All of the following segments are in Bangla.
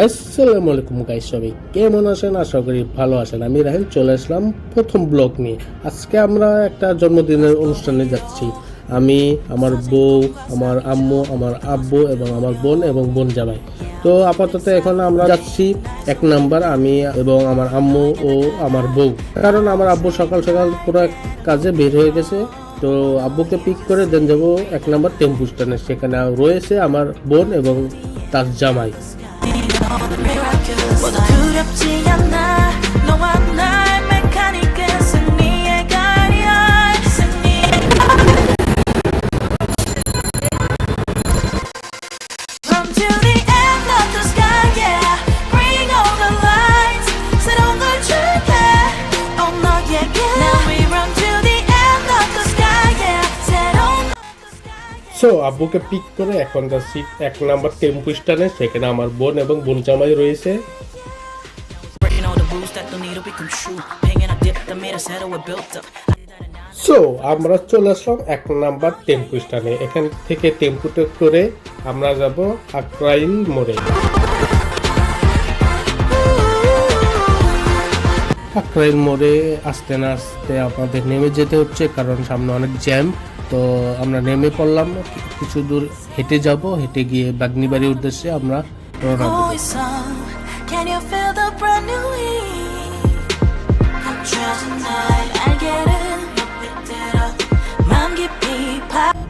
আসসালামু আলাইকুম গাইস, সবাই কেমন আছেন? আশা করি ভালো আছেন। আমি রাহিন চলে আসলাম প্রথম ব্লগ নিয়ে। আজকে আমরা একটা জন্মদিনের অনুষ্ঠানে যাচ্ছি। আমি, আমার বউ, আমার আম্মু, আমার আব্বু এবং আমার বোন এবং বোন জামাই। তো আপাতত এখন আমরা যাচ্ছি 1 নাম্বার, আমি এবং আমার আম্মু ও আমার বউ। কারণ আমার আব্বু সকাল সকাল পুরো কাজে বের হয়ে গেছে। তো আব্বুকে পিক করে দেন যাবো 1 নাম্বার টেম্পু স্ট্যান্ডে। সেখানে রয়েছে আমার বোন এবং তার জামাই। সো আব্বুকে পিক করে এখন যাচ্ছি 1 নাম্বার টেম্পু স্ট্যান্ডে। সেখানে আমার বোন এবং বোন জামাই রয়েছে। সো আমরা চলে আসলাম 1 নাম্বার টেম্পু স্ট্যান্ডে। এখান থেকে টেম্পুতে করে আমরা যাব আক্রাইল মোড়ে। আক্রাইল মোড়ে আসতে না আসতে আমাদের নেমে যেতে হচ্ছে, কারণ সামনে অনেক জ্যাম। তো আমরা নেমে পড়লাম, কিছু দূর হেঁটে যাব, হেঁটে গিয়ে বাগনিবাড়ির উদ্দেশ্যে আমরা রওনা দেব।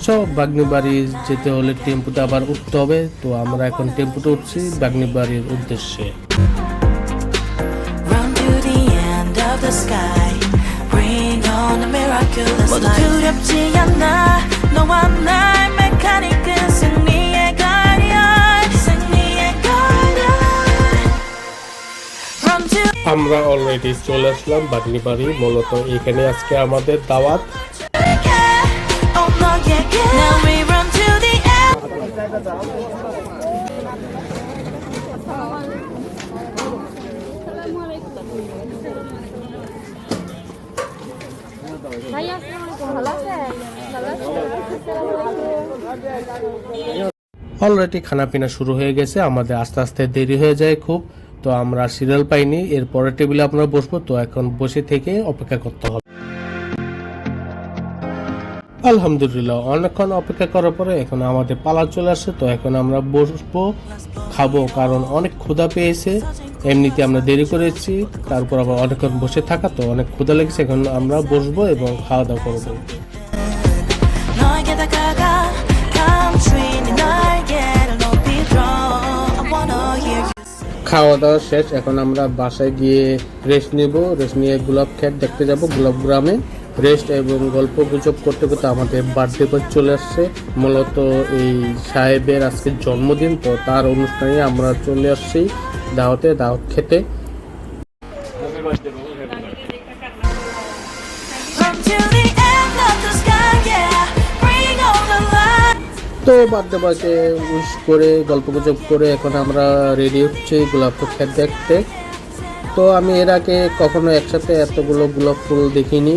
সব বাগনিবাড়ি যেতে হলে টেম্পুতে আবার উঠতে হবে। তো আমরা এখন টেম্পুতে উঠছি বাগনিবাড়ির উদ্দেশ্যে। আমরা অলরেডি চলে আসলাম বাগনিবাড়ি। মূলত এখানে আজকে আমাদের দাওয়াত। অলরেডি খানা পিনা শুরু হয়ে গেছে, আমাদের আস্তে আস্তে দেরি হয়ে যায় খুব। তো আমরা সিরিয়াল পাইনি, এর পরের টেবিলে আমরা বসবো। তো এখন বসে থেকে অপেক্ষা করতে হবে। আলহামদুলিল্লাহ অনেকক্ষণ অপেক্ষা করার পরে এখন আমাদের পালা চলে আসছে। তো এখন আমরা বসবো, খাবো, কারণ অনেক ক্ষুধা পেয়েছে। এমনিতে আমরা দেরি করেছি, তারপর আবার অনেকক্ষণ বসে থাকা, তো অনেক ক্ষুধা লেগেছে। এখন আমরা বসবো এবং খাওয়া দাওয়া করবো। খাওয়া দাওয়া শেষ, এখন আমরা বাসায় গিয়ে রেস্ট নিব। রেস্ট নিয়ে গোলাপ ক্ষেত দেখতে যাব, গোলাপ গ্রামে। রেস্ট এবং গল্প গুজব করতে করতে আমাদের বার্থডে করে চলে আসছে। মূলত এই সাহেবের আজকে জন্মদিন, তো তার অনুষ্ঠানে আমরা চলে আসছি দাওয়াত খেতে। তো বার্থডে বয়কে উইশ করে গল্প গুজব করে এখন আমরা রেডি হচ্ছি গোলাপ ক্ষেত দেখতে। তো আমি এর আগে কখনো একসাথে এতগুলো গোলাপ ফুল দেখিনি,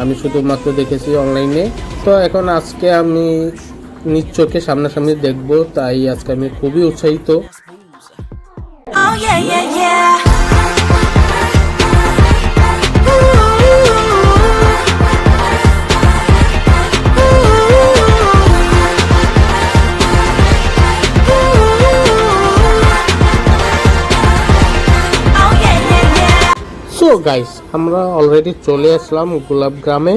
আমি শুধুমাত্র দেখেছি অনলাইনে। তো এখন আজকে আমি নিজ চোখে সামনাসামনি দেখব, তাই আজকে আমি খুবই উৎসাহিত। সো গাইস, আমরা অলরেডি চলে আসলাম গোলাপ গ্রামে।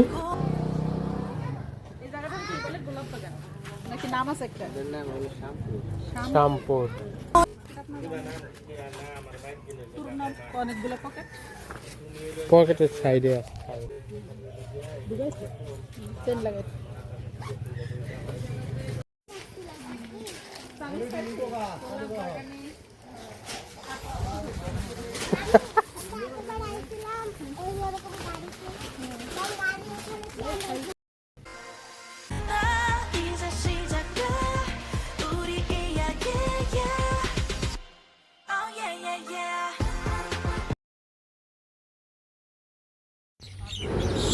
শ্যামপুর পকেটের সাইডে আছে।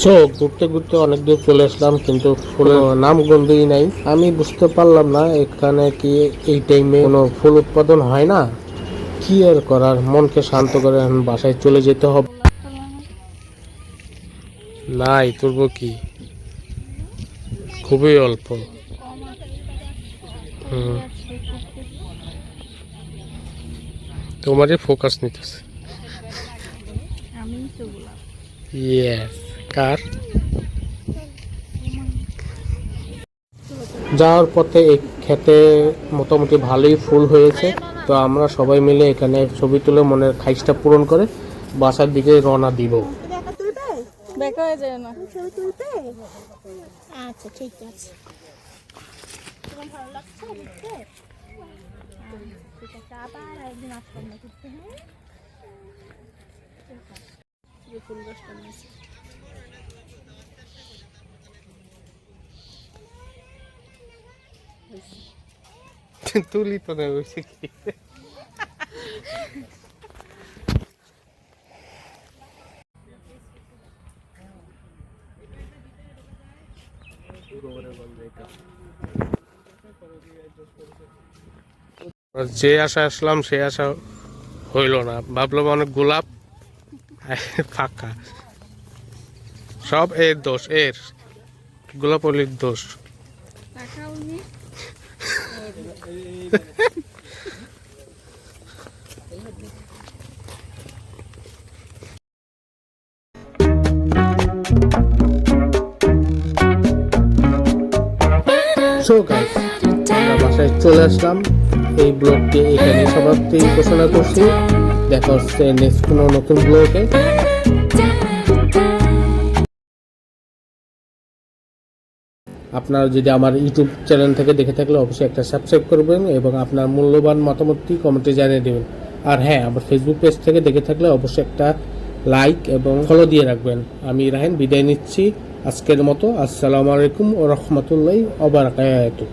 সো ঘুরতে ঘুরতে অনেক দূর চলে আসলাম, কিন্তু ফুলের নাম গন্ধই নাই। আমি বুঝতে পারলাম না এখানে কি এই টাইমে কোনো ফুল উৎপাদন হয় না। কি আর করার, মনকে শান্ত করে এখন বাসায় চলে যেতে হবে। নাই তুলব কি, খুবই অল্প। তোমারই ফোকাস নিতেছে। ইয়েস, কার যাওয়ার পথে এই খেতে মোটামুটি ভালোই ফুল হয়েছে, তো আমরা সবাই মিলে এখানে ছবি তুলে মনের খাইশটা পূরণ করে বাসার দিকে রওনা দিব। দেখা হয়ে যায় না। আচ্ছা ঠিক আছে, তোমার ভালো লাগছে দেখতে? ঠিক আছে, আবার একদিন আসলাম না ঘুরতে। হ্যাঁ, ফুল গাছটা নিয়েছি। তুলি তো না হয়েছে কি, যে আশা আসলাম সে আশা হইল না, ভাবলাম অনেক গোলাপ, ফাঁকা। সব এর দোষ, এর গোলাপলির দোষ। সো গাইস, আমরা বাসায় চলে আসলাম। এই ব্লগটি এখানে সমাপ্তি ঘোষণা করছি। দেখা হচ্ছে নেক্সট কোনো নতুন ব্লগে। আপনারা যদি আমার ইউটিউব চ্যানেল থেকে দেখে থাকলে অবশ্যই একটা সাবস্ক্রাইব করবেন এবং আপনার মূল্যবান মতামতটি কমেন্টে জানিয়ে দেবেন। আর হ্যাঁ, আমার ফেসবুক পেজ থেকে দেখে থাকলে অবশ্যই একটা লাইক এবং ফলো দিয়ে রাখবেন। আমি রাহেন বিদায় নিচ্ছি আজকের মতো। আসসালামু আলাইকুম ওয়া রাহমাতুল্লাহি ওয়া বারাকাতুহু।